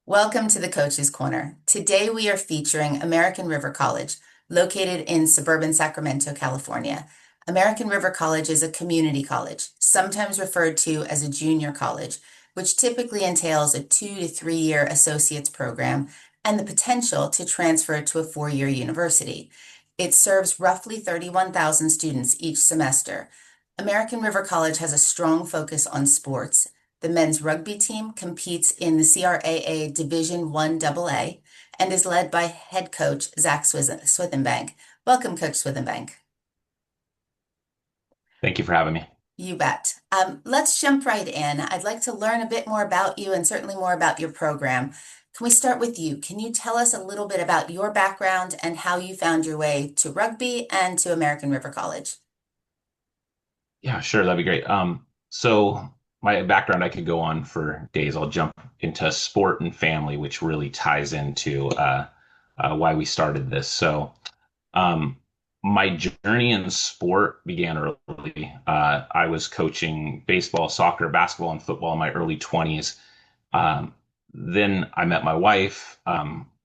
Welcome to the Coach's Corner. Today we are featuring American River College, located in suburban Sacramento, California. American River College is a community college, sometimes referred to as a junior college, which typically entails a 2 to 3 year associate's program and the potential to transfer to a 4 year university. It serves roughly 31,000 students each semester. American River College has a strong focus on sports. The men's rugby team competes in the CRAA D1AA and is led by head coach Zach Swithenbank. Welcome, Coach Swithenbank. Thank you for having me. You bet. Let's jump right in. I'd like to learn a bit more about you and certainly more about your program. Can we start with you? Can you tell us a little bit about your background and how you found your way to rugby and to American River College? Yeah, sure, that'd be great. So my background, I could go on for days. I'll jump into sport and family, which really ties into why we started this. Um, my journey in sport began early. I was coaching baseball, soccer, basketball, and football in my early 20s. Then I met my wife.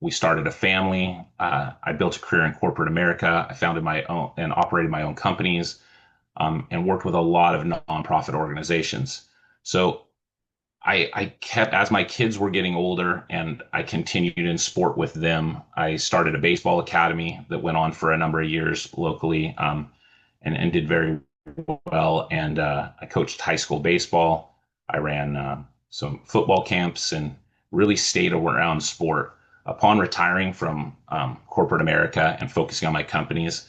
We started a family. I built a career in corporate America. I founded my own and operated my own companies, and worked with a lot of nonprofit organizations. So I kept, as my kids were getting older and I continued in sport with them, I started a baseball academy that went on for a number of years locally, and did very well. And I coached high school baseball. I ran some football camps and really stayed around sport. Upon retiring from corporate America and focusing on my companies,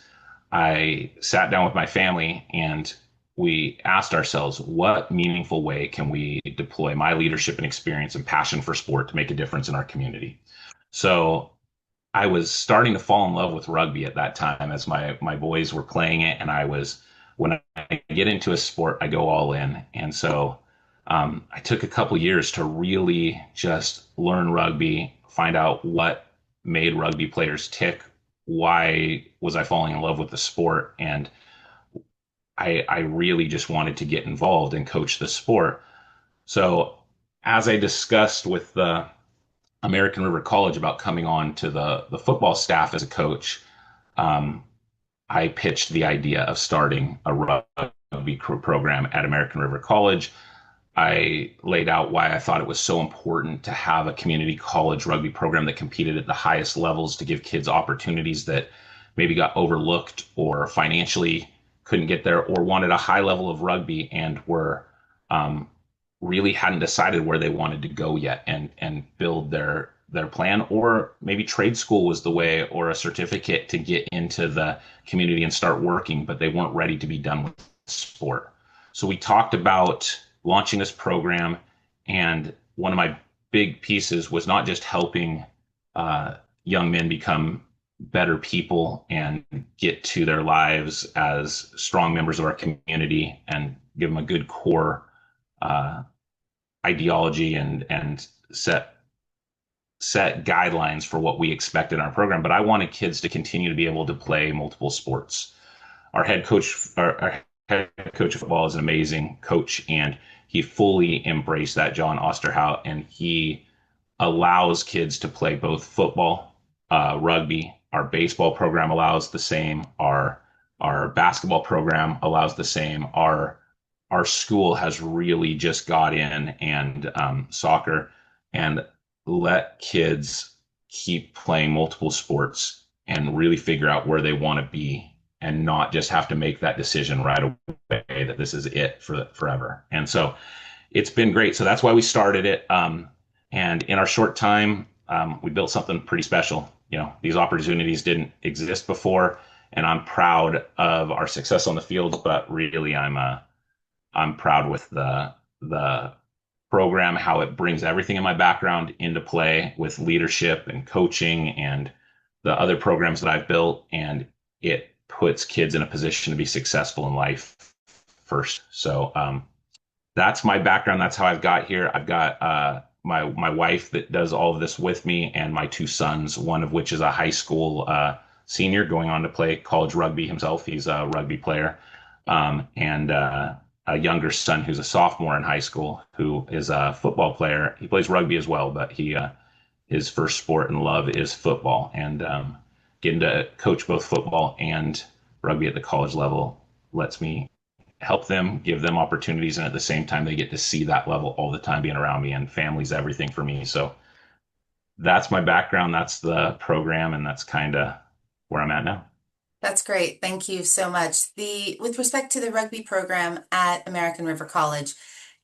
I sat down with my family and we asked ourselves, what meaningful way can we deploy my leadership and experience and passion for sport to make a difference in our community? So I was starting to fall in love with rugby at that time as my boys were playing it, and when I get into a sport, I go all in. And so I took a couple years to really just learn rugby, find out what made rugby players tick, why was I falling in love with the sport, and I really just wanted to get involved and coach the sport. So as I discussed with the American River College about coming on to the football staff as a coach, um, I pitched the idea of starting a rugby program at American River College. I laid out why I thought it was so important to have a community college rugby program that competed at the highest levels to give kids opportunities that maybe got overlooked or financially couldn't get there, or wanted a high level of rugby and were um, really hadn't decided where they wanted to go yet, and build their plan, or maybe trade school was the way, or a certificate to get into the community and start working, but they weren't ready to be done with sport. So we talked about launching this program, and one of my big pieces was not just helping young men become better people and get to their lives as strong members of our community and give them a good core uh, ideology, and set guidelines for what we expect in our program. But I wanted kids to continue to be able to play multiple sports. Our head coach of football is an amazing coach, and he fully embraced that, John Osterhout, and he allows kids to play both football, rugby. Our baseball program allows the same. Our basketball program allows the same. Our school has really just got in, and soccer, and let kids keep playing multiple sports and really figure out where they want to be, and not just have to make that decision right away that this is it for forever. And so it's been great. So that's why we started it. And in our short time, we built something pretty special. You know, these opportunities didn't exist before, and I'm proud of our success on the field. But really, I'm proud with the program, how it brings everything in my background into play with leadership and coaching and the other programs that I've built, and it puts kids in a position to be successful in life first. So that's my background. That's how I've got here. I've got my wife that does all of this with me, and my two sons, one of which is a high school senior going on to play college rugby himself. He's a rugby player, and a younger son who's a sophomore in high school who is a football player. He plays rugby as well, but his first sport and love is football, and getting to coach both football and rugby at the college level lets me help them, give them opportunities, and at the same time, they get to see that level all the time being around me. And family's everything for me. So that's my background. That's the program, and that's kind of where I'm at now. That's great. Thank you so much. With respect to the rugby program at American River College,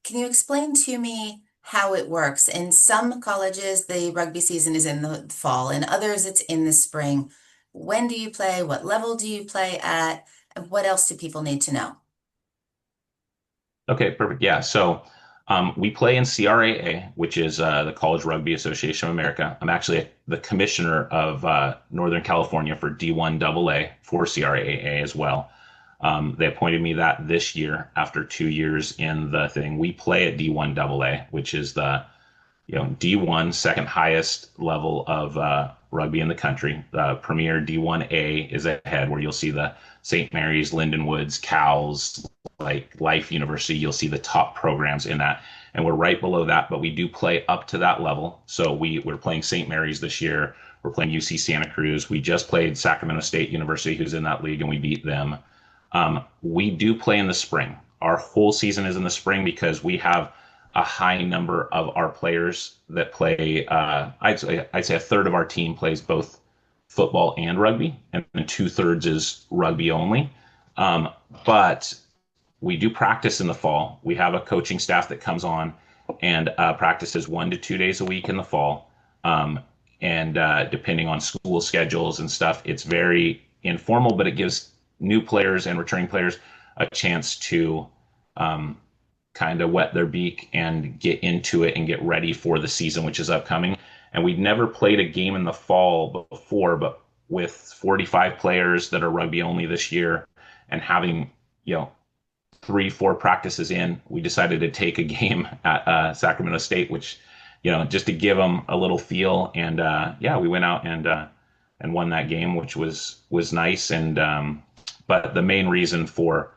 can you explain to me how it works? In some colleges, the rugby season is in the fall, in others, it's in the spring. When do you play? What level do you play at? And what else do people need to know? Okay, perfect. Yeah. So we play in CRAA, which is the College Rugby Association of America. I'm actually the commissioner of Northern California for D1AA for CRAA as well. They appointed me that this year after 2 years in the thing. We play at D1AA, which is the D1 second highest level of rugby in the country. The premier D1A is ahead, where you'll see the St. Mary's, Lindenwoods, Cowles, like Life University. You'll see the top programs in that, and we're right below that. But we do play up to that level. So we're playing St. Mary's this year. We're playing UC Santa Cruz. We just played Sacramento State University, who's in that league, and we beat them. We do play in the spring. Our whole season is in the spring because we have a high number of our players that play. I'd say a third of our team plays both football and rugby, and then 2/3 is rugby only. Um, but we do practice in the fall. We have a coaching staff that comes on and practices 1 to 2 days a week in the fall. Um, and depending on school schedules and stuff, it's very informal, but it gives new players and returning players a chance to um, kind of wet their beak and get into it and get ready for the season, which is upcoming. And we'd never played a game in the fall before, but with 45 players that are rugby only this year and having, you know, 3, 4 practices in, we decided to take a game at Sacramento State, which, just to give them a little feel. And yeah, we went out and won that game, which was nice. And but the main reason for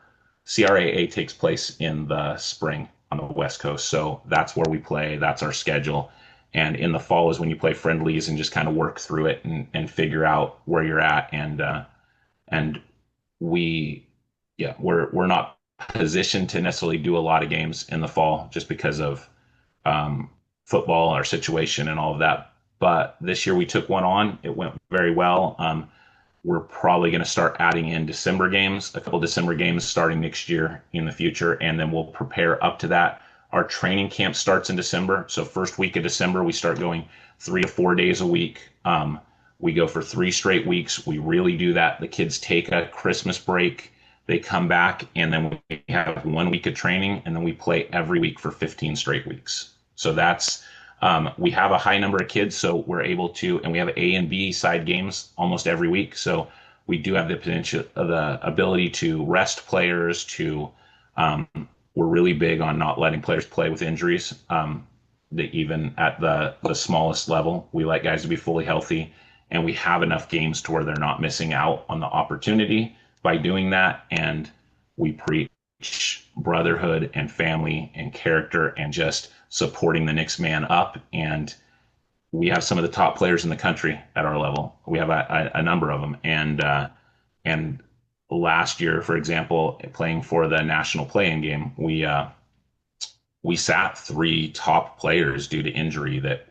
CRAA takes place in the spring on the West Coast, so that's where we play. That's our schedule. And in the fall is when you play friendlies and just kind of work through it and figure out where you're at. And we, yeah, we're not positioned to necessarily do a lot of games in the fall just because of um, football, our situation, and all of that. But this year we took one on. It went very well. We're probably going to start adding in December games, a couple December games starting next year in the future, and then we'll prepare up to that. Our training camp starts in December. So first week of December, we start going 3 to 4 days a week. We go for 3 straight weeks. We really do that. The kids take a Christmas break. They come back, and then we have 1 week of training, and then we play every week for 15 straight weeks. So we have a high number of kids, so we're able to, and we have A and B side games almost every week. So we do have the potential, the ability to rest players. Um, we're really big on not letting players play with injuries. That even at the smallest level, we like guys to be fully healthy, and we have enough games to where they're not missing out on the opportunity by doing that. And we preach brotherhood and family and character and just supporting the next man up. And we have some of the top players in the country at our level. We have a number of them. And last year, for example, playing for the national playing game, we sat 3 top players due to injury that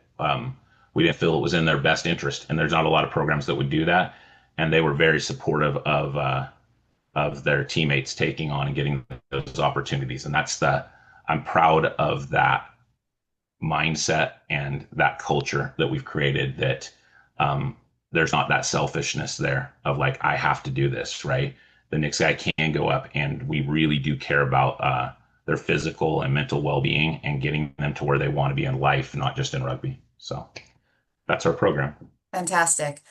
we didn't feel it was in their best interest. And there's not a lot of programs that would do that. And they were very supportive of their teammates taking on and getting those opportunities. And I'm proud of that mindset and that culture that we've created, that there's not that selfishness there of like, I have to do this, right? The next guy can go up, and we really do care about their physical and mental well-being and getting them to where they want to be in life, not just in rugby. So that's our program. Fantastic.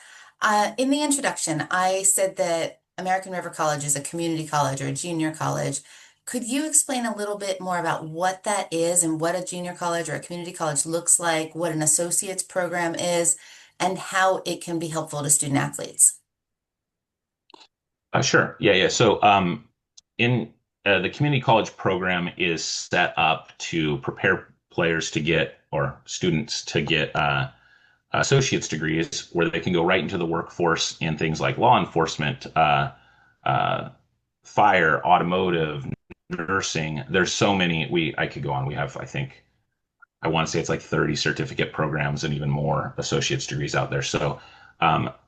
In the introduction, I said that American River College is a community college or a junior college. Could you explain a little bit more about what that is and what a junior college or a community college looks like, what an associate's program is, and how it can be helpful to student athletes? Sure. Yeah, yeah. So in the community college program is set up to prepare players to get, or students to get associate's degrees where they can go right into the workforce in things like law enforcement, uh, fire, automotive, nursing. There's so many. I could go on. We have, I think, I want to say it's like 30 certificate programs and even more associate's degrees out there. So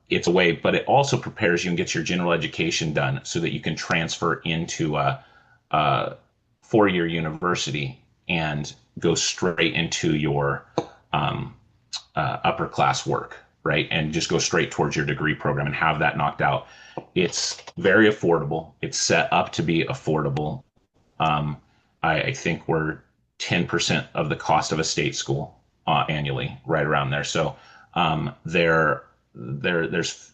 it's a way, but it also prepares you and gets your general education done so that you can transfer into a 4-year university and go straight into your um, upper class work, right? And just go straight towards your degree program and have that knocked out. It's very affordable. It's set up to be affordable. Um, I think we're 10% of the cost of a state school annually, right around there. So there's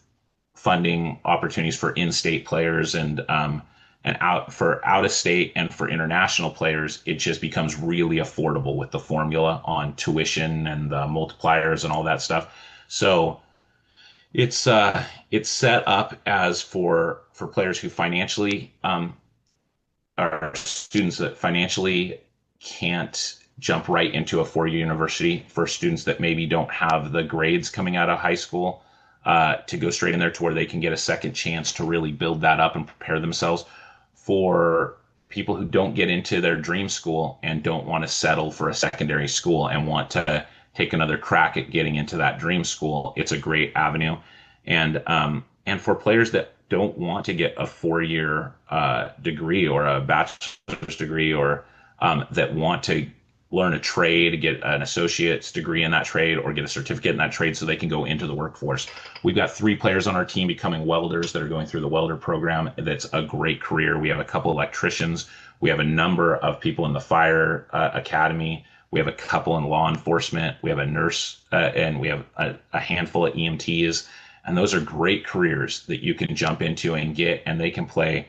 funding opportunities for in-state players and out of state and for international players. It just becomes really affordable with the formula on tuition and the multipliers and all that stuff. So it's set up as for players who financially are students that financially can't jump right into a 4-year university, for students that maybe don't have the grades coming out of high school to go straight in there to where they can get a second chance to really build that up and prepare themselves, for people who don't get into their dream school and don't want to settle for a secondary school and want to take another crack at getting into that dream school. It's a great avenue. And for players that don't want to get a 4-year degree or a bachelor's degree, or that want to learn a trade, get an associate's degree in that trade, or get a certificate in that trade so they can go into the workforce. We've got 3 players on our team becoming welders that are going through the welder program. That's a great career. We have a couple electricians. We have a number of people in the fire academy. We have a couple in law enforcement. We have a nurse, and we have a handful of EMTs. And those are great careers that you can jump into and get, and they can play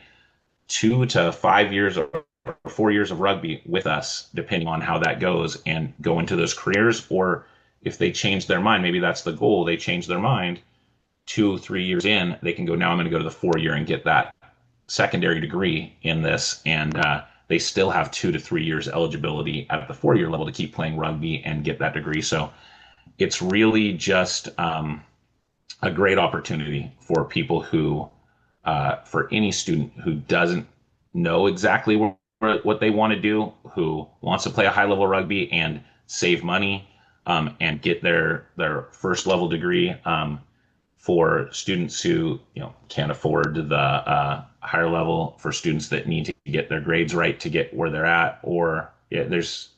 2 to 5 years or 4 years of rugby with us, depending on how that goes, and go into those careers. Or if they change their mind, maybe that's the goal. They change their mind 2, 3 years in, they can go, now I'm going to go to the 4-year and get that secondary degree in this. And they still have 2 to 3 years eligibility at the 4-year level to keep playing rugby and get that degree. So it's really just a great opportunity for people who, for any student who doesn't know exactly what they want to do, who wants to play a high level rugby and save money and get their first level degree. For students who can't afford the higher level, for students that need to get their grades right to get where they're at, or there's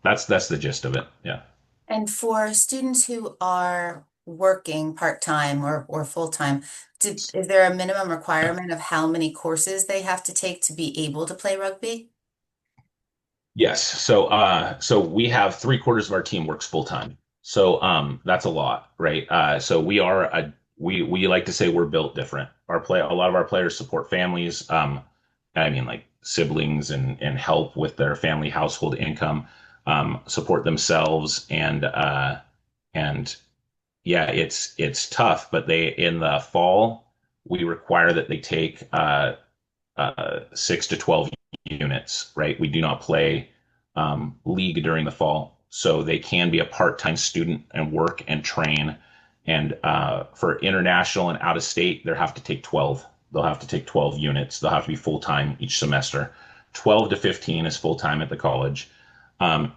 that's the gist of it. Yeah. And for students who are working part-time or full-time, is there a minimum requirement of how many courses they have to take to be able to play rugby? Yes. So we have 3/4 of our team works full time. So that's a lot, right? So we like to say we're built different. A lot of our players support families. I mean, like siblings and help with their family household income, support themselves, and yeah, it's tough. But they in the fall we require that they take 6 to 12 units, right? We do not play league during the fall, so they can be a part-time student and work and train. And for international and out of state, they have to take 12. They'll have to take 12 units. They'll have to be full-time each semester. 12 to 15 is full-time at the college.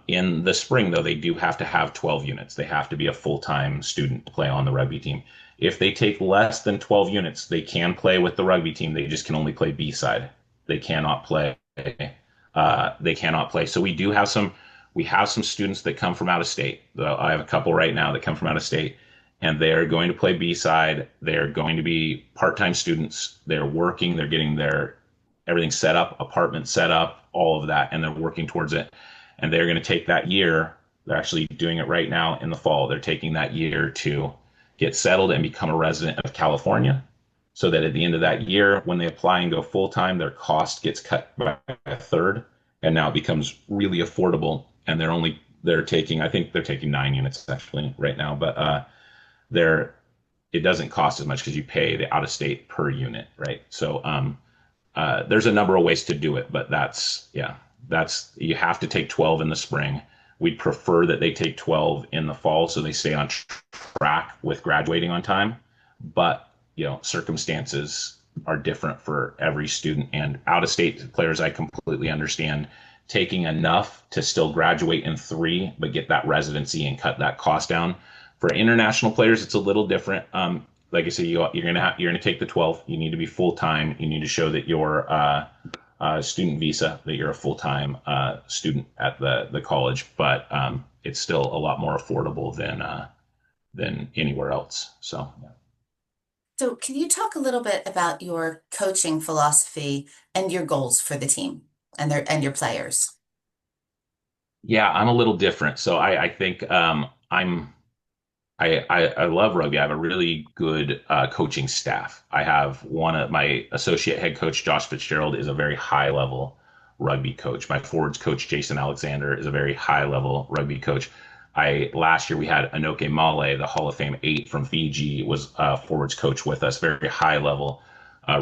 In the spring, though, they do have to have 12 units. They have to be a full-time student to play on the rugby team. If they take less than 12 units, they can play with the rugby team. They just can only play B side. They cannot play. They cannot play. So we have some students that come from out of state. I have a couple right now that come from out of state, and they're going to play B side. They're going to be part-time students. They're working. They're getting their everything set up, apartment set up, all of that, and they're working towards it. And they're going to take that year. They're actually doing it right now in the fall. They're taking that year to get settled and become a resident of California, so that at the end of that year, when they apply and go full time, their cost gets cut by a third, and now it becomes really affordable. And they're taking, I think they're taking 9 units actually right now, but they're it doesn't cost as much because you pay the out of state per unit, right? So there's a number of ways to do it, but that's you have to take 12 in the spring. We'd prefer that they take 12 in the fall so they stay on track with graduating on time. But, circumstances are different for every student. And out of state players, I completely understand taking enough to still graduate in 3, but get that residency and cut that cost down. For international players, it's a little different. Like I said, you're gonna take the 12. You need to be full time. You need to show that you're student visa, that you're a full time student at the college. But it's still a lot more affordable than anywhere else. So yeah. So, can you talk a little bit about your coaching philosophy and your goals for the team and your players? Yeah, I'm a little different. So I think I love rugby. I have a really good coaching staff. I have one of my associate head coach, Josh Fitzgerald, is a very high level rugby coach. My forwards coach, Jason Alexander, is a very high level rugby coach. I Last year we had Anoke Male, the Hall of Fame 8 from Fiji, was forwards coach with us, very high level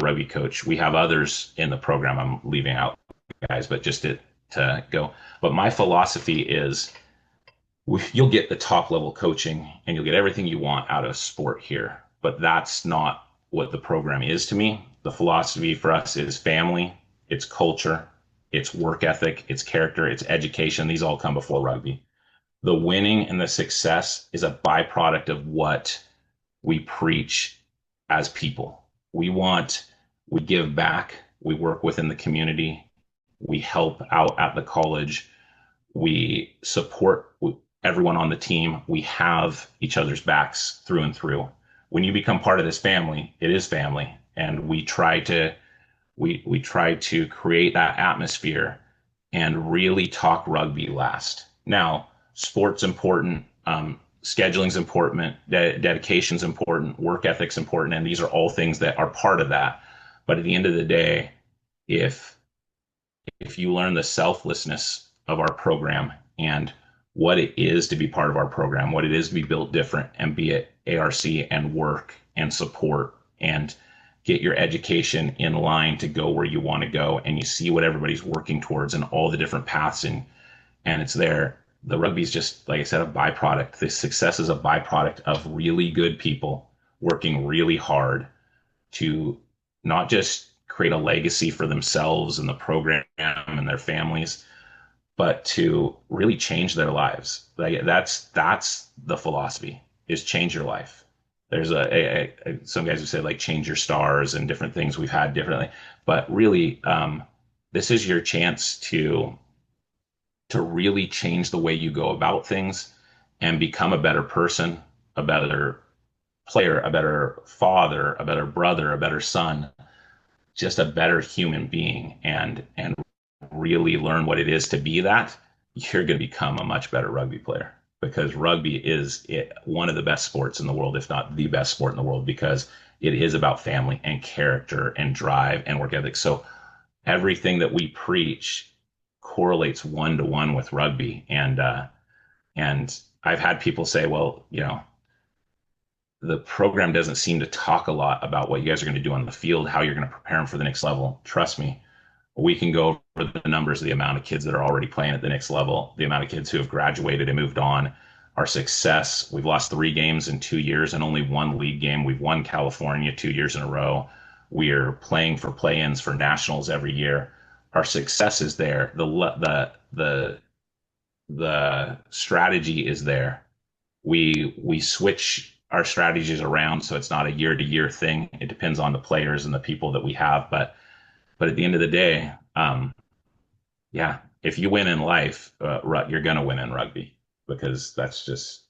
rugby coach. We have others in the program. I'm leaving out guys, but just to go. But my philosophy is you'll get the top level coaching and you'll get everything you want out of sport here. But that's not what the program is to me. The philosophy for us is family, it's culture, it's work ethic, it's character, it's education. These all come before rugby. The winning and the success is a byproduct of what we preach as people. We give back, we work within the community, we help out at the college, we support everyone on the team. We have each other's backs through and through. When you become part of this family, it is family, and we try to create that atmosphere and really talk rugby last. Now, sports important, scheduling's important, dedication's important, work ethic's important, and these are all things that are part of that. But at the end of the day, if you learn the selflessness of our program and what it is to be part of our program, what it is to be built different and be at ARC and work and support and get your education in line to go where you want to go, and you see what everybody's working towards and all the different paths, and it's there. The rugby is just, like I said, a byproduct. The success is a byproduct of really good people working really hard to not just create a legacy for themselves and the program and their families, but to really change their lives. Like that's the philosophy, is change your life. There's some guys who say like change your stars and different things we've had differently, but really, this is your chance to really change the way you go about things and become a better person, a better player, a better father, a better brother, a better son, just a better human being, and really learn what it is to be that. You're going to become a much better rugby player, because rugby is one of the best sports in the world, if not the best sport in the world, because it is about family and character and drive and work ethic. So everything that we preach correlates 1-to-1 with rugby. And I've had people say, well, the program doesn't seem to talk a lot about what you guys are going to do on the field, how you're going to prepare them for the next level. Trust me, we can go over the numbers of the amount of kids that are already playing at the next level, the amount of kids who have graduated and moved on, our success. We've lost 3 games in 2 years and only 1 league game. We've won California 2 years in a row. We're playing for play-ins for nationals every year. Our success is there. The strategy is there. We switch our strategies around, so it's not a year to year thing. It depends on the players and the people that we have, but at the end of the day, yeah, if you win in life, you're gonna win in rugby, because that's just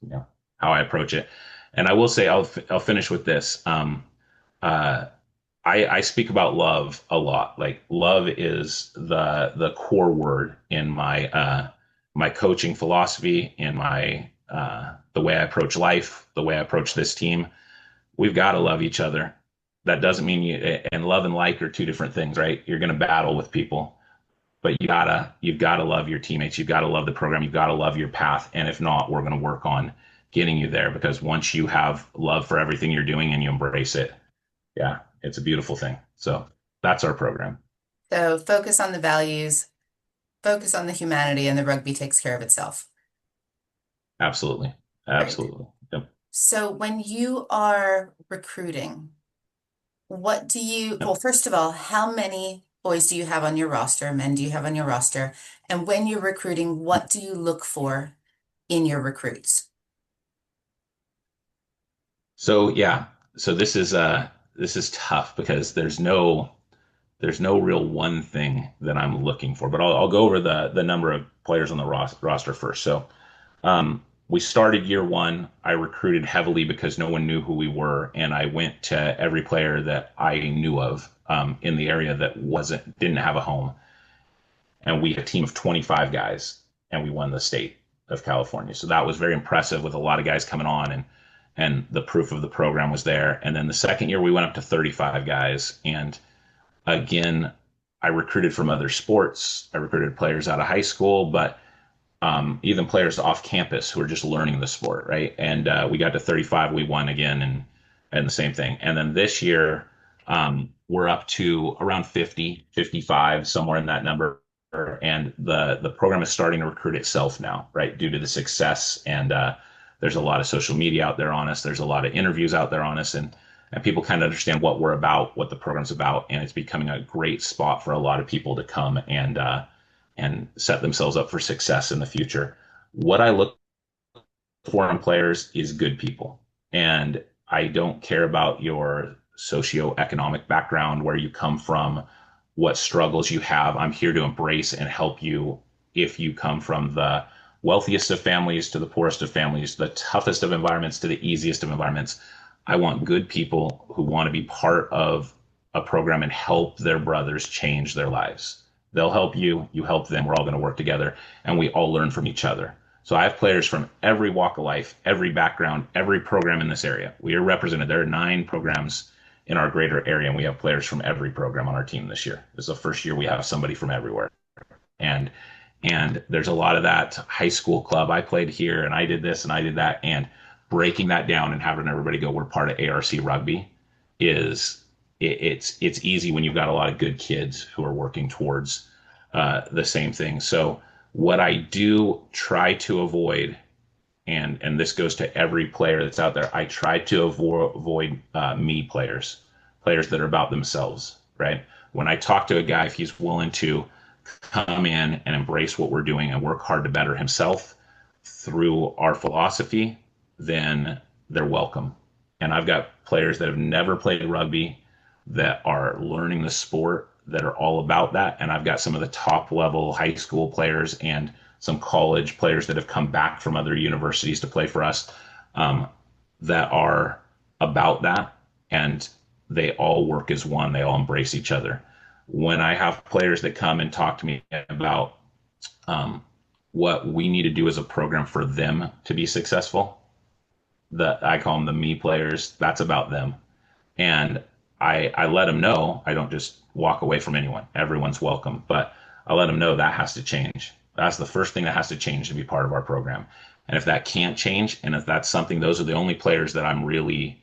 how I approach it. And I will say, I'll finish with this. Uh, I speak about love a lot. Like, love is the core word in my coaching philosophy, in my the way I approach life, the way I approach this team. We've got to love each other. That doesn't mean and love and like are 2 different things, right? You're going to battle with people, but you've got to love your teammates. You've got to love the program. You've got to love your path. And if not, we're going to work on getting you there, because once you have love for everything you're doing and you embrace it, yeah, it's a beautiful thing. So that's our program. So, focus on the values, focus on the humanity, and the rugby takes care of itself. Absolutely. Right. Absolutely. Yep. So when you are recruiting, well, Yep. first of all, how many boys do you have on your roster, men do you have on your roster? And when you're recruiting, what do you look for in your recruits? So yeah, so this is tough because there's no real one thing that I'm looking for, but I'll go over the number of players on the roster first. So we started year one. I recruited heavily because no one knew who we were, and I went to every player that I knew of in the area that didn't have a home, and we had a team of 25 guys, and we won the state of California. So that was very impressive with a lot of guys coming on, and the proof of the program was there. And then the second year we went up to 35 guys, and again, I recruited from other sports. I recruited players out of high school, but even players off campus who are just learning the sport, right? And we got to 35, we won again, and the same thing. And then this year, we're up to around 50, 55, somewhere in that number. And the program is starting to recruit itself now, right? Due to the success. And there's a lot of social media out there on us. There's a lot of interviews out there on us. And people kind of understand what we're about, what the program's about. And it's becoming a great spot for a lot of people to come and set themselves up for success in the future. What I look for in players is good people. And I don't care about your socioeconomic background, where you come from, what struggles you have. I'm here to embrace and help you if you come from the wealthiest of families to the poorest of families, the toughest of environments to the easiest of environments. I want good people who want to be part of a program and help their brothers change their lives. They'll help you, you help them. We're all going to work together, and we all learn from each other. So I have players from every walk of life, every background, every program in this area. We are represented. There are 9 programs in our greater area, and we have players from every program on our team this year. This is the first year we have somebody from everywhere. And there's a lot of that high school club. I played here, and I did this, and I did that, and breaking that down and having everybody go, we're part of ARC Rugby, is it's easy when you've got a lot of good kids who are working towards the same thing. So what I do try to avoid, and this goes to every player that's out there, I try to avoid me players, players that are about themselves, right? When I talk to a guy, if he's willing to come in and embrace what we're doing and work hard to better himself through our philosophy, then they're welcome. And I've got players that have never played rugby that are learning the sport, that are all about that. And I've got some of the top level high school players and some college players that have come back from other universities to play for us, um, that are about that. And they all work as one, they all embrace each other. When I have players that come and talk to me about um, what we need to do as a program for them to be successful, I call them the me players. That's about them, and I let them know. I don't just walk away from anyone. Everyone's welcome, but I let them know that has to change. That's the first thing that has to change to be part of our program. And if that can't change, and if that's something, those are the only players that I'm really.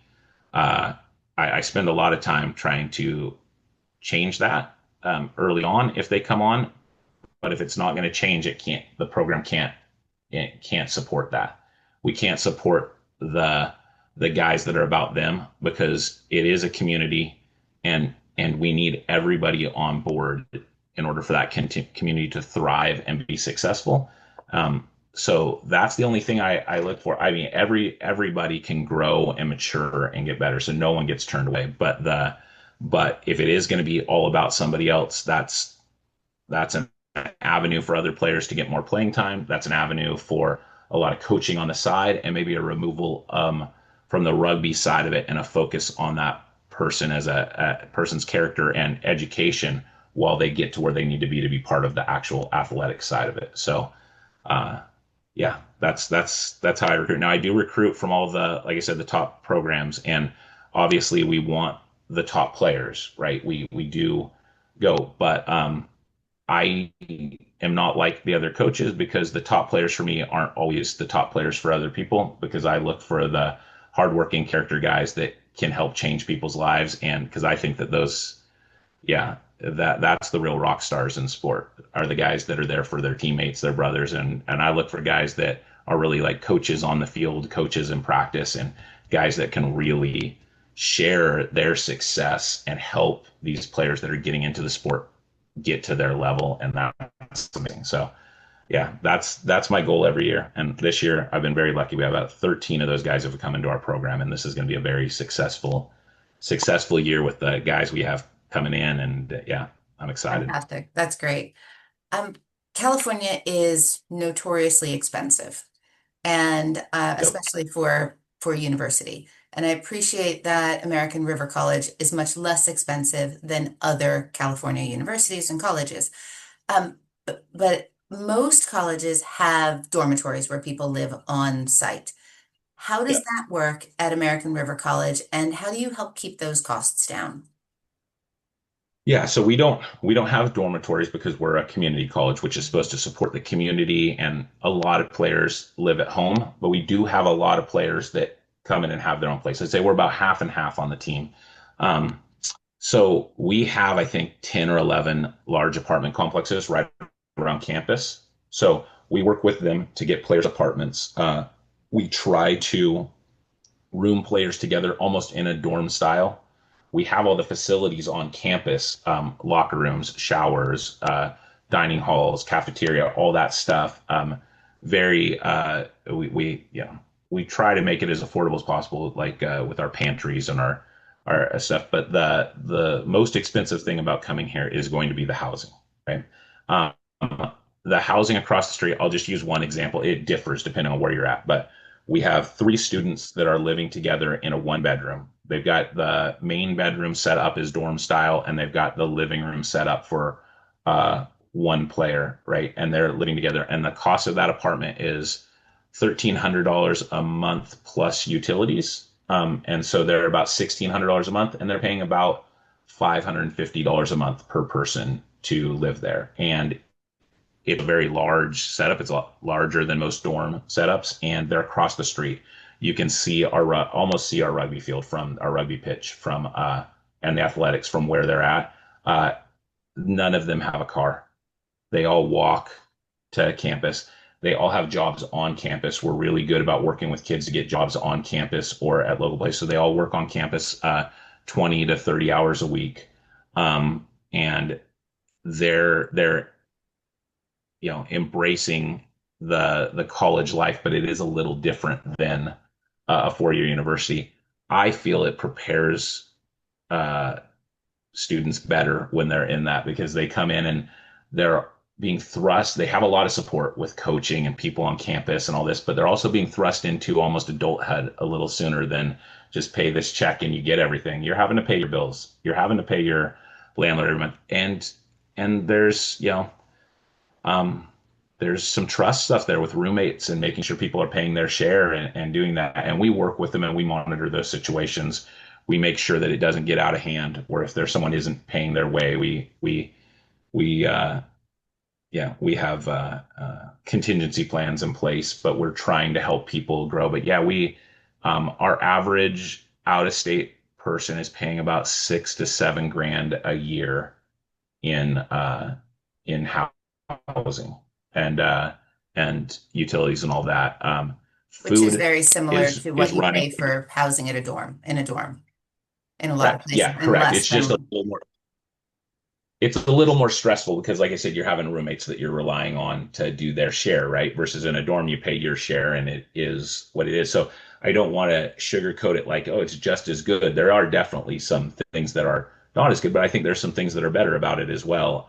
Uh, I spend a lot of time trying to change that early on if they come on. But if it's not going to change, it can't. The program can't. It can't support that. We can't support the guys that are about them, because it is a community, and we need everybody on board in order for that community to thrive and be successful. So that's the only thing I look for. I mean, everybody can grow and mature and get better, so no one gets turned away. But if it is going to be all about somebody else, that's an avenue for other players to get more playing time. That's an avenue for a lot of coaching on the side, and maybe a removal from the rugby side of it, and a focus on that person as a person's character and education while they get to where they need to be part of the actual athletic side of it. So, uh, yeah, that's how I recruit. Now I do recruit from all the, like I said, the top programs, and obviously we want the top players, right? We do go, but I am not like the other coaches, because the top players for me aren't always the top players for other people, because I look for the hardworking character guys that can help change people's lives. And because I think that those, yeah, that's the real rock stars in sport, are the guys that are there for their teammates, their brothers. And I look for guys that are really like coaches on the field, coaches in practice, and guys that can really share their success and help these players that are getting into the sport get to their level. And that's amazing. So yeah, that's my goal every year. And this year I've been very lucky. We have about 13 of those guys have come into our program, and this is going to be a very successful year with the guys we have coming in. And yeah, I'm excited. Fantastic. That's great. Um, California is notoriously expensive, and Yep. especially for university. And I appreciate that American River College is much less expensive than other California universities and colleges. But most colleges have dormitories where people live on site. How does Yep. that work at American River College, and how do you help keep those costs down? Yeah, so we don't have dormitories because we're a community college, which is supposed to support the community, and a lot of players live at home, but we do have a lot of players that come in and have their own place. I'd say we're about half and half on the team. Um, so we have, I think, 10 or 11 large apartment complexes right around campus. So we work with them to get players apartments. We try to room players together almost in a dorm style. We have all the facilities on campus, locker rooms, showers, dining halls, cafeteria, all that stuff. Very, we, you know, we try to make it as affordable as possible, like with our pantries and our stuff. But the most expensive thing about coming here is going to be the housing, right? Um, the housing across the street, I'll just use one example. It differs depending on where you're at, but we have three students that are living together in a one bedroom. They've got the main bedroom set up as dorm style, and they've got the living room set up for one player, right? And they're living together. And the cost of that apartment is $1,300 a month plus utilities. And so they're about $1,600 a month, and they're paying about $550 a month per person to live there. And it's a very large setup. It's a lot larger than most dorm setups, and they're across the street. You can see almost see our rugby field from our rugby pitch from and the athletics from where they're at. Uh, None of them have a car. They all walk to campus. They all have jobs on campus. We're really good about working with kids to get jobs on campus or at local places. So they all work on campus 20 to 30 hours a week. And they're embracing the college life, but it is a little different than a 4 year university. I feel it prepares uh, students better when they're in that because they come in and they're being thrust. They have a lot of support with coaching and people on campus and all this, but they're also being thrust into almost adulthood a little sooner than just pay this check and you get everything. You're having to pay your bills. You're having to pay your landlord every month, and um, there's some trust stuff there with roommates and making sure people are paying their share and doing that. And we work with them and we monitor those situations. We make sure that it doesn't get out of hand, or if there's someone isn't paying their way, we yeah, we have contingency plans in place, but we're trying to help people grow. But yeah, our average out of state person is paying about 6 to 7 grand a year in in housing and utilities and all that. Which is Food very similar is to what is you running. pay for housing at in a dorm, in a lot of Correct. places, Yeah, and correct. less It's just a than. little more. It's a little more stressful because, like I said, you're having roommates that you're relying on to do their share, right? Versus in a dorm, you pay your share and it is what it is. So I don't want to sugarcoat it like, oh, it's just as good. There are definitely some things that are not as good, but I think there's some things that are better about it as well.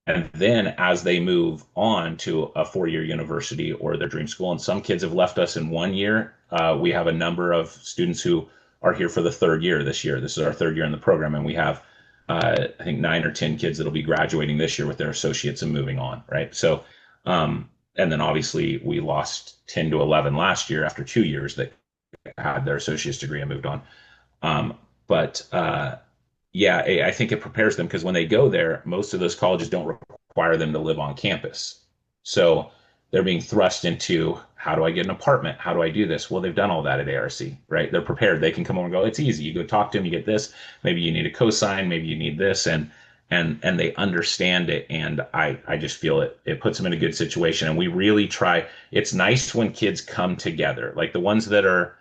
And then as they move on to a 4 year university or their dream school, and some kids have left us in 1 year, we have a number of students who are here for the third year this year. This is our third year in the program, and we have, I think, 9 or 10 kids that'll be graduating this year with their associates and moving on, right? So, and then obviously we lost 10 to 11 last year after 2 years that had their associate's degree and moved on. But yeah, I think it prepares them because when they go there, most of those colleges don't require them to live on campus. So they're being thrust into how do I get an apartment? How do I do this? Well, they've done all that at ARC, right? They're prepared. They can come over and go, it's easy. You go talk to them, you get this. Maybe you need a cosign, maybe you need this. And and they understand it. And I just feel it puts them in a good situation. And we really try. It's nice when kids come together, like the ones that are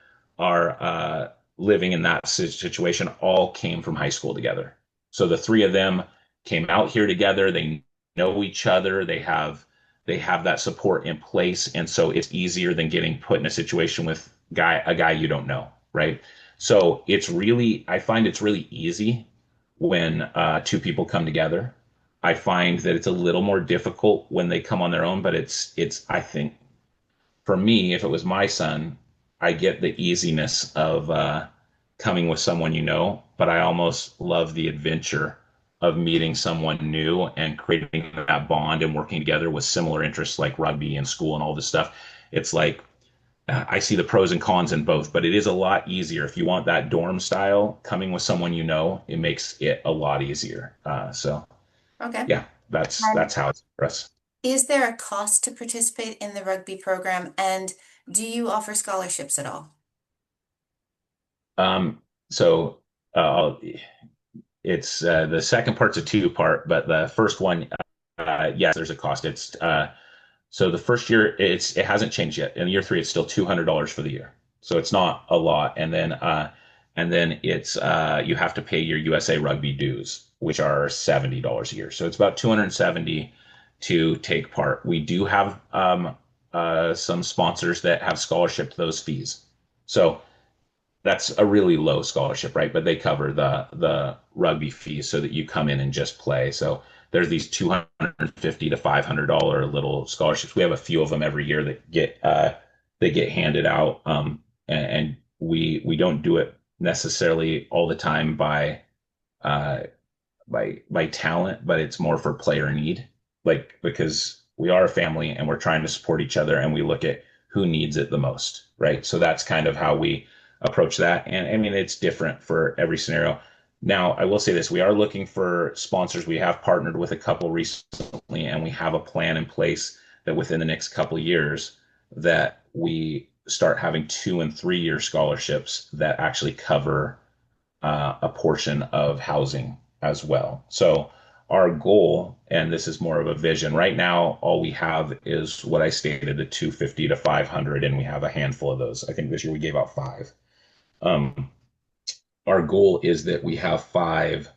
living in that situation all came from high school together. So the three of them came out here together. They know each other. They have that support in place, and so it's easier than getting put in a situation with a guy you don't know, right? So I find it's really easy when two people come together. I find that it's a little more difficult when they come on their own, but it's I think for me, if it was my son, I get the easiness of coming with someone you know, but I almost love the adventure of meeting someone new and creating that bond and working together with similar interests like rugby and school and all this stuff. It's like I see the pros and cons in both, but it is a lot easier if you want that dorm style. Coming with someone you know, it makes it a lot easier. So Okay. yeah, that's And how it's for us. is there a cost to participate in the rugby program? And do you offer scholarships at all? Um, so it's the second part's a two part, but the first one, yes, there's a cost. It's so the first year it hasn't changed yet. In year three, it's still $200 for the year, so it's not a lot. And then it's you have to pay your USA Rugby dues, which are $70 a year. So it's about 270 to take part. We do have some sponsors that have scholarship to those fees. So that's a really low scholarship, right? But they cover the rugby fees so that you come in and just play. So there's these $250 to $500 little scholarships. We have a few of them every year that get handed out, and we don't do it necessarily all the time uh, by talent, but it's more for player need. Like because we are a family and we're trying to support each other, and we look at who needs it the most, right? So that's kind of how we approach that. And I mean, it's different for every scenario. Now, I will say this: we are looking for sponsors. We have partnered with a couple recently, and we have a plan in place that within the next couple of years that we start having 2 and 3 year scholarships that actually cover a portion of housing as well. So our goal, and this is more of a vision, right now, all we have is what I stated, the 250 to 500, and we have a handful of those. I think this year we gave out five. Um, our goal is that we have five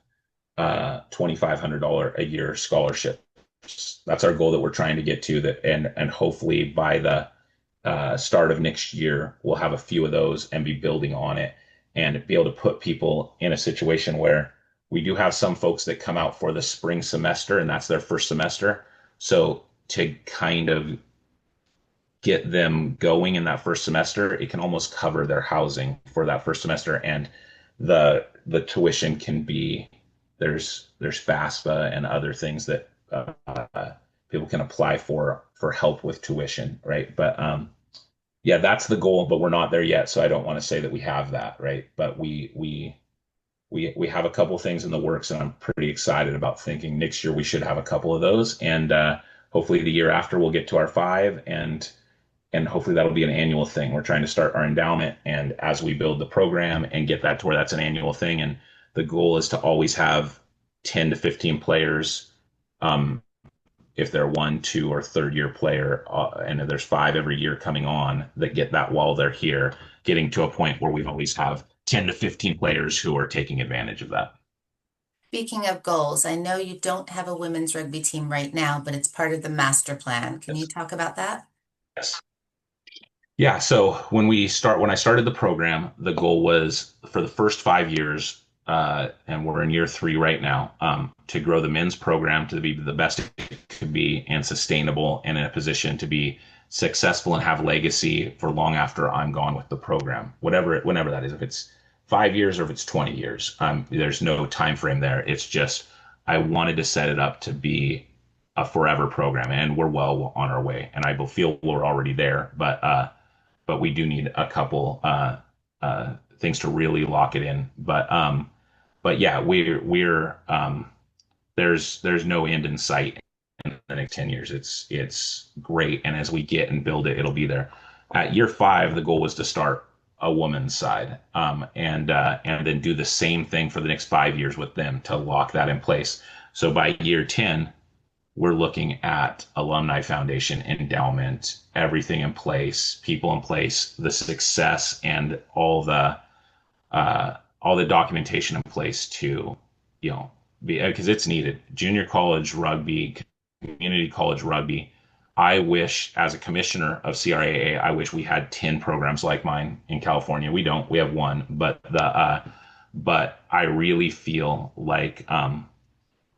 $2,500 a year scholarships. That's our goal that we're trying to get to. That and hopefully by the start of next year, we'll have a few of those and be building on it and be able to put people in a situation where we do have some folks that come out for the spring semester and that's their first semester. So to kind of get them going in that first semester, it can almost cover their housing for that first semester, and the tuition can be there's FAFSA and other things that people can apply for help with tuition, right? But yeah, that's the goal, but we're not there yet, so I don't want to say that we have that, right? But we have a couple things in the works, and I'm pretty excited about thinking next year we should have a couple of those, and hopefully the year after we'll get to our five, and hopefully that'll be an annual thing. We're trying to start our endowment, and as we build the program and get that to where that's an annual thing, and the goal is to always have 10 to 15 players, um, if they're one, two, or third year player, and there's five every year coming on that get that while they're here, getting to a point where we always have 10 to 15 players who are taking advantage of that. Speaking of goals, I know you don't have a women's rugby team right now, but it's part of the master plan. Can you Yes. talk about that? Yes. Yeah, so when I started the program, the goal was for the first 5 years, and we're in year three right now, to grow the men's program to be the best it could be and sustainable and in a position to be successful and have legacy for long after I'm gone with the program, whenever that is. If it's 5 years or if it's 20 years, there's no time frame there. It's just I wanted to set it up to be a forever program, and we're well on our way, and I feel we're already there, but we do need a couple things to really lock it in. But yeah, there's no end in sight in the next 10 years. It's great, and as we get and build it, it'll be there. At year five, the goal was to start a woman's side, and then do the same thing for the next 5 years with them to lock that in place. So by year 10, we're looking at alumni foundation, endowment, everything in place, people in place, the success, and all the documentation in place to, you know, because it's needed. Junior college rugby, community college rugby. I wish, as a commissioner of CRAA, I wish we had 10 programs like mine in California. We don't. We have one, but I really feel like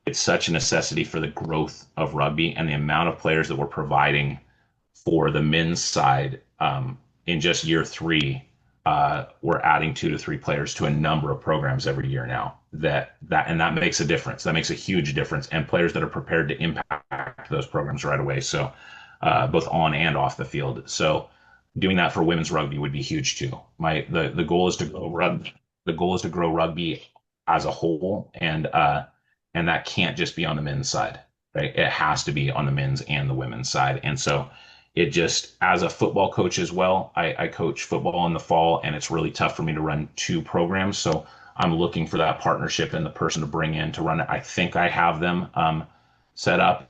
it's such a necessity for the growth of rugby and the amount of players that we're providing for the men's side. In just year three, we're adding 2 to 3 players to a number of programs every year now. That makes a difference. That makes a huge difference, and players that are prepared to impact those programs right away. So, both on and off the field. So, doing that for women's rugby would be huge too. The goal is to grow rugby. The goal is to grow rugby as a whole, and that can't just be on the men's side, right? It has to be on the men's and the women's side. And so it just, as a football coach as well, I coach football in the fall, and it's really tough for me to run 2 programs. So I'm looking for that partnership and the person to bring in to run it. I think I have them set up,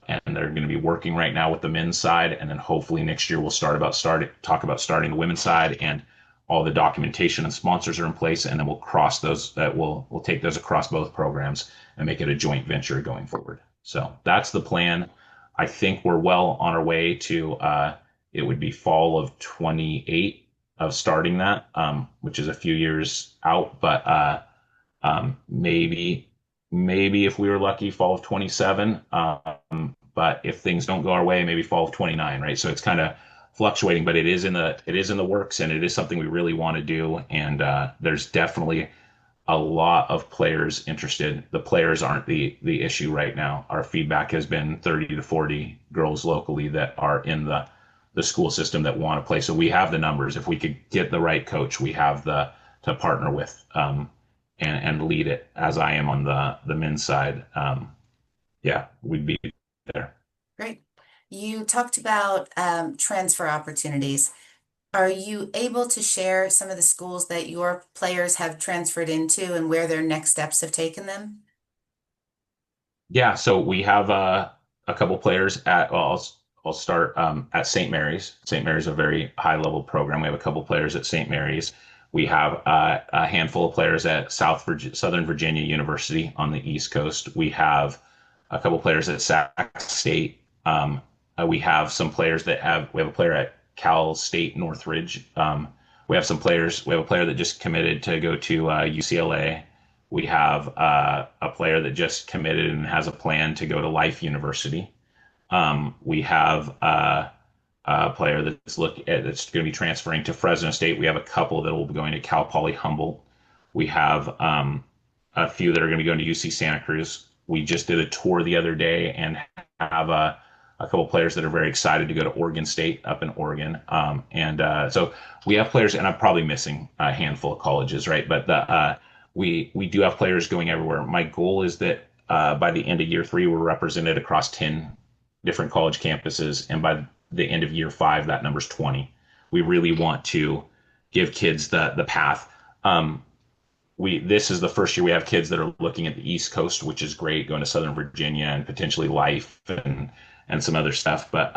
and they're going to be working right now with the men's side, and then hopefully next year we'll talk about starting the women's side, and all the documentation and sponsors are in place, and then we'll cross those that we'll take those across both programs and make it a joint venture going forward. So that's the plan. I think we're well on our way to it would be fall of 28 of starting that, which is a few years out, but maybe if we were lucky, fall of 27. But if things don't go our way, maybe fall of 29, right? So it's kind of fluctuating, but it is in the works, and it is something we really want to do. And there's definitely a lot of players interested. The players aren't the issue right now. Our feedback has been 30 to 40 girls locally that are in the school system that want to play. So we have the numbers. If we could get the right coach, we have the to partner with and lead it, as I am on the men's side. Yeah, we'd be there. Great. You talked about transfer opportunities. Are you able to share some of the schools that your players have transferred into and where their next steps have taken them? Yeah, so we have a couple players at, well, I'll start at St. Mary's. St. Mary's is a very high level program. We have a couple players at St. Mary's. We have a handful of players at Southern Virginia University on the East Coast. We have a couple players at Sac State. We have some players we have a player at Cal State Northridge. We have some players. We have a player that just committed to go to UCLA. We have a player that just committed and has a plan to go to Life University. We have a player that's going to be transferring to Fresno State. We have a couple that will be going to Cal Poly Humboldt. We have a few that are going to be going to UC Santa Cruz. We just did a tour the other day and have a couple players that are very excited to go to Oregon State up in Oregon. So we have players, and I'm probably missing a handful of colleges, right? But we do have players going everywhere. My goal is that by the end of year 3, we're represented across 10 different college campuses, and by the end of year 5, that number's 20. We really want to give kids the path. This is the first year we have kids that are looking at the East Coast, which is great, going to Southern Virginia and potentially Life and some other stuff. But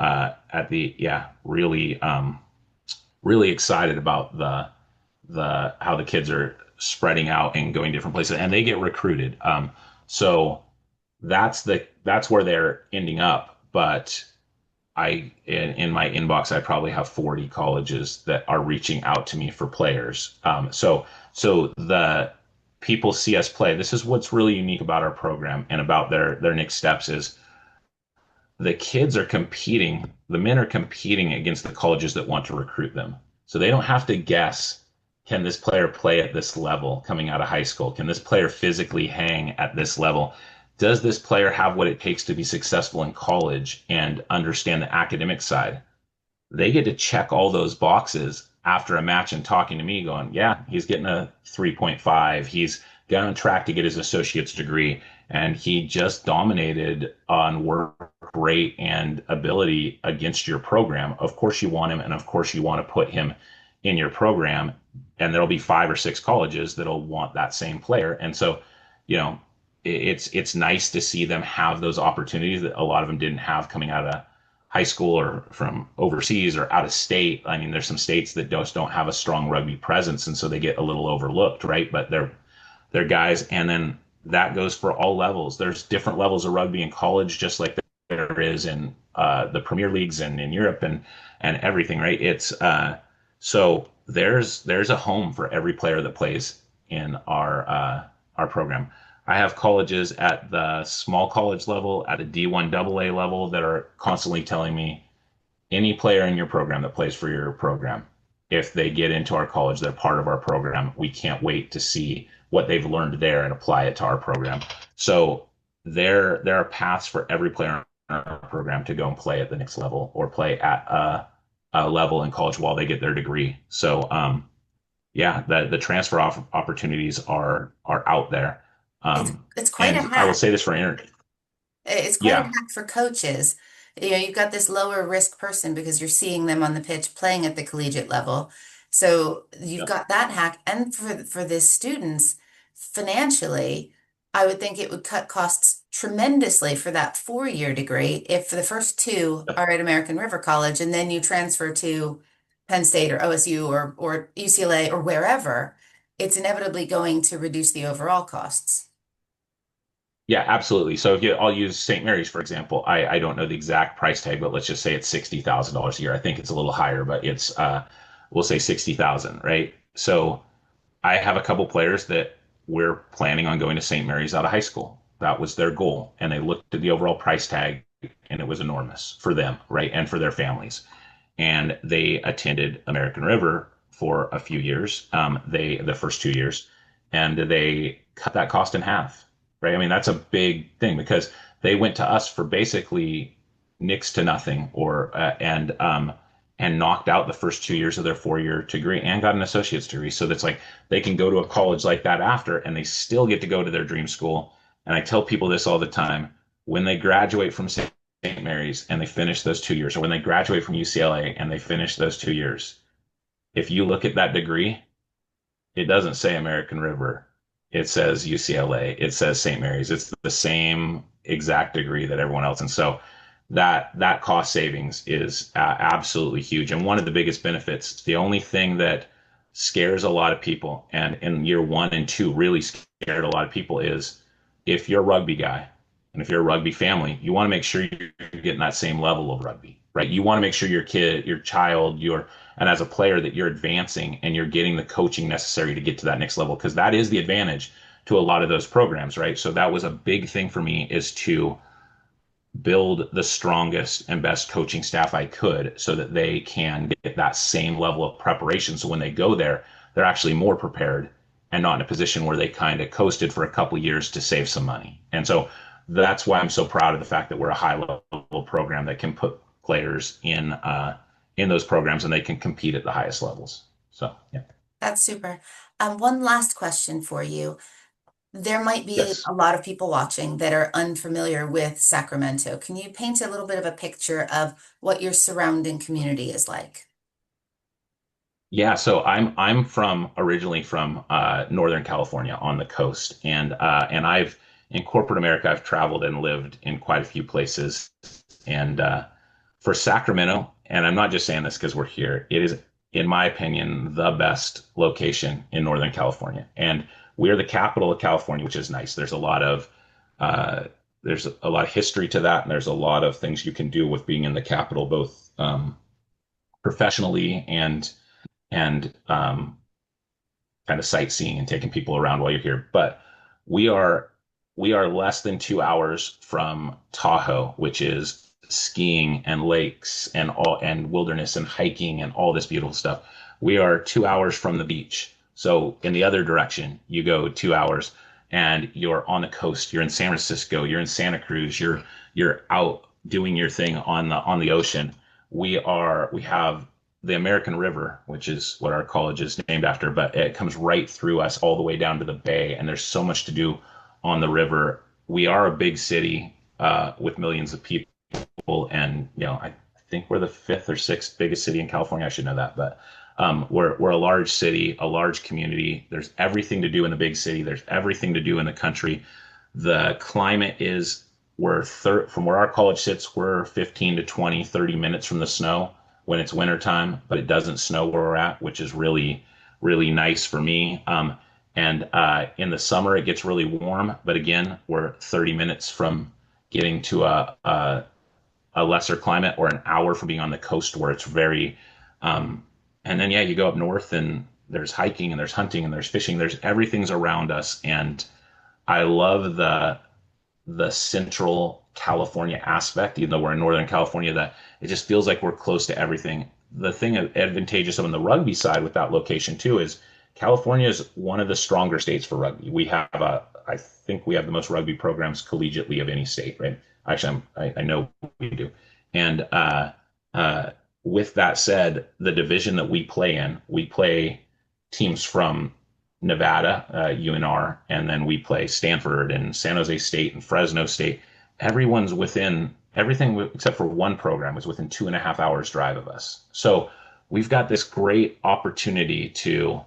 really excited about the how the kids are spreading out and going different places, and they get recruited. So that's where they're ending up. But in my inbox, I probably have 40 colleges that are reaching out to me for players. So the people see us play. This is what's really unique about our program and about their next steps is the kids are competing. The men are competing against the colleges that want to recruit them. So they don't have to guess, can this player play at this level coming out of high school? Can this player physically hang at this level? Does this player have what it takes to be successful in college and understand the academic side? They get to check all those boxes after a match and talking to me going, yeah, he's getting a 3.5. He's got on track to get his associate's degree. And he just dominated on work rate and ability against your program. Of course you want him. And of course you want to put him in your program. And there'll be 5 or 6 colleges that'll want that same player. And so, you know, it's nice to see them have those opportunities that a lot of them didn't have coming out of high school or from overseas or out of state. I mean, there's some states that just don't have a strong rugby presence, and so they get a little overlooked, right? But they're guys, and then that goes for all levels. There's different levels of rugby in college, just like there is in the Premier Leagues and in Europe and everything, right? It's so there's a home for every player that plays in our program. I have colleges at the small college level, at a D1AA level that are constantly telling me any player in your program that plays for your program, if they get into our college, they're part of our program. We can't wait to see what they've learned there and apply it to our program. So there are paths for every player in our program to go and play at the next level or play at a level in college while they get their degree. So yeah, the transfer opportunities are out there. It's quite a And I will hack. say this for inter It's quite a yeah, hack for coaches. You've got this lower risk person because you're seeing them on the pitch playing at the collegiate level. So you've yeah, got that hack. And for the students, financially, I would think it would cut costs tremendously for that 4-year degree if the first two yeah. are at American River College and then you transfer to Penn State or OSU or UCLA or wherever, it's inevitably going to reduce the overall costs. Yeah, absolutely. So if you, I'll use St. Mary's for example. I don't know the exact price tag, but let's just say it's $60,000 a year. I think it's a little higher, but it's we'll say 60,000, right? So I have a couple players that we're planning on going to St. Mary's out of high school. That was their goal, and they looked at the overall price tag, and it was enormous for them, right, and for their families. And they attended American River for a few years. The first 2 years, and they cut that cost in half, right? I mean, that's a big thing because they went to us for basically next to nothing, or and knocked out the first 2 years of their 4-year degree and got an associate's degree. So that's like they can go to a college like that after, and they still get to go to their dream school. And I tell people this all the time: when they graduate from St. Mary's and they finish those 2 years, or when they graduate from UCLA and they finish those 2 years, if you look at that degree, it doesn't say American River. It says UCLA. It says St. Mary's. It's the same exact degree that everyone else. And so that cost savings is absolutely huge. And one of the biggest benefits, the only thing that scares a lot of people, and in year 1 and 2 really scared a lot of people, is if you're a rugby guy and if you're a rugby family, you want to make sure you're getting that same level of rugby, right? You want to make sure your kid, your child, and as a player that you're advancing and you're getting the coaching necessary to get to that next level, because that is the advantage to a lot of those programs, right? So that was a big thing for me, is to build the strongest and best coaching staff I could so that they can get that same level of preparation. So when they go there, they're actually more prepared and not in a position where they kind of coasted for a couple of years to save some money. And so that's why I'm so proud of the fact that we're a high level program that can put players in those programs and they can compete at the highest levels. So yeah. That's super. One last question for you. There might be Yes. a lot of people watching that are unfamiliar with Sacramento. Can you paint a little bit of a picture of what your surrounding community is like? Yeah, so I'm from originally from Northern California on the coast, and I've in corporate America I've traveled and lived in quite a few places, and for Sacramento, and I'm not just saying this because we're here, it is, in my opinion, the best location in Northern California, and we're the capital of California, which is nice. Uh, there's a lot of history to that, and there's a lot of things you can do with being in the capital, both professionally and kind of sightseeing and taking people around while you're here. But we are we are less than 2 hours from Tahoe, which is skiing and lakes and all and wilderness and hiking and all this beautiful stuff. We are 2 hours from the beach. So in the other direction, you go 2 hours and you're on the coast. You're in San Francisco. You're in Santa Cruz. You're out doing your thing on the ocean. We have the American River, which is what our college is named after, but it comes right through us all the way down to the bay, and there's so much to do on the river. We are a big city with millions of people, and I think we're the fifth or sixth biggest city in California. I should know that, but we're a large city, a large community. There's everything to do in the big city. There's everything to do in the country. The climate is from where our college sits, we're 15 to 20, 30 minutes from the snow when it's wintertime, but it doesn't snow where we're at, which is really, really nice for me. And in the summer, it gets really warm, but again, we're 30 minutes from getting to a lesser climate or an hour from being on the coast where it's very, and then, yeah, you go up north and there's hiking and there's hunting and there's fishing. There's everything's around us. And I love the central California aspect, even though we're in Northern California, that it just feels like we're close to everything. The thing advantageous on the rugby side with that location too is California is one of the stronger states for rugby. I think we have the most rugby programs collegiately of any state, right? Actually, I know we do. And uh, with that said, the division that we play in, we play teams from Nevada, UNR, and then we play Stanford and San Jose State and Fresno State. Everyone's within everything except for one program is within 2.5 hours drive of us. So we've got this great opportunity to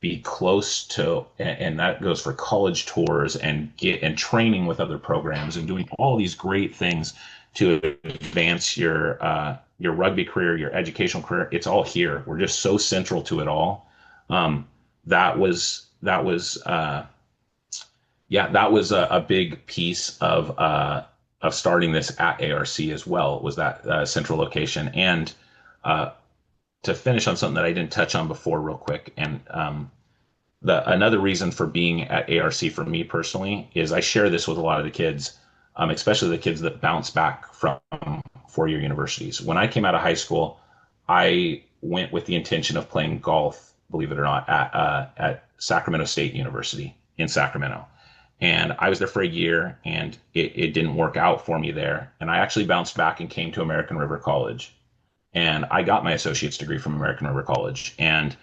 be close to, and that goes for college tours and training with other programs and doing all these great things to advance your rugby career, your educational career. It's all here. We're just so central to it all. Um, that was yeah, that was a big piece of starting this at ARC as well, was that central location. And uh, to finish on something that I didn't touch on before real quick, and the another reason for being at ARC for me personally is I share this with a lot of the kids, especially the kids that bounce back from four-year universities. When I came out of high school, I went with the intention of playing golf, believe it or not, at Sacramento State University in Sacramento. And I was there for a year, and it didn't work out for me there. And I actually bounced back and came to American River College. And I got my associate's degree from American River College. And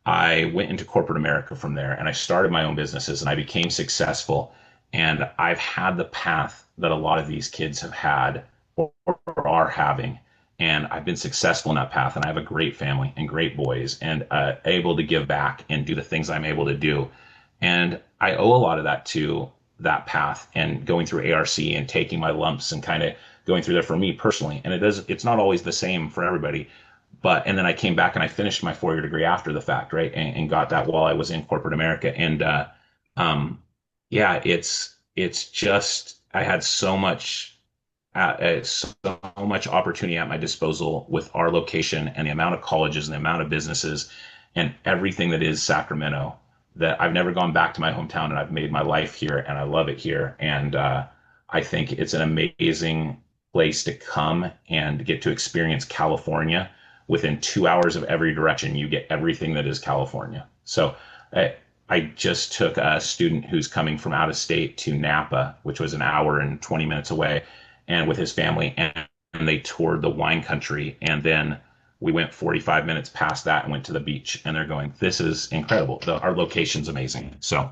I went into corporate America from there, and I started my own businesses, and I became successful. And I've had the path that a lot of these kids have had or are having. And I've been successful in that path, and I have a great family and great boys, and able to give back and do the things I'm able to do. And I owe a lot of that to that path and going through ARC and taking my lumps and kind of going through there for me personally. And it's not always the same for everybody. And then I came back and I finished my four-year degree after the fact, right? And got that while I was in corporate America. And um, yeah, it's just I had so much opportunity at my disposal with our location and the amount of colleges and the amount of businesses and everything that is Sacramento, that I've never gone back to my hometown, and I've made my life here and I love it here. And I think it's an amazing place to come and get to experience California. Within 2 hours of every direction, you get everything that is California. So I just took a student who's coming from out of state to Napa, which was an hour and 20 minutes away, and with his family, and they toured the wine country. And then we went 45 minutes past that and went to the beach, and they're going, this is incredible. Our location's amazing. So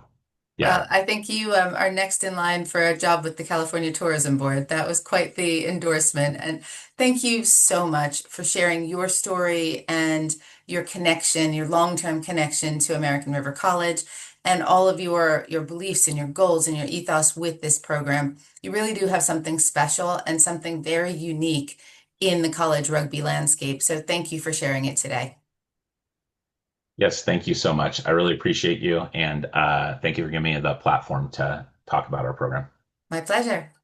yeah. Well, I think you are next in line for a job with the California Tourism Board. That was quite the endorsement. And thank you so much for sharing your story and your connection, your long-term connection to American River College, and all of your beliefs and your goals and your ethos with this program. You really do have something special and something very unique in the college rugby landscape. So thank you for sharing it today. Yes, thank you so much. I really appreciate you. And thank you for giving me the platform to talk about our program. My pleasure.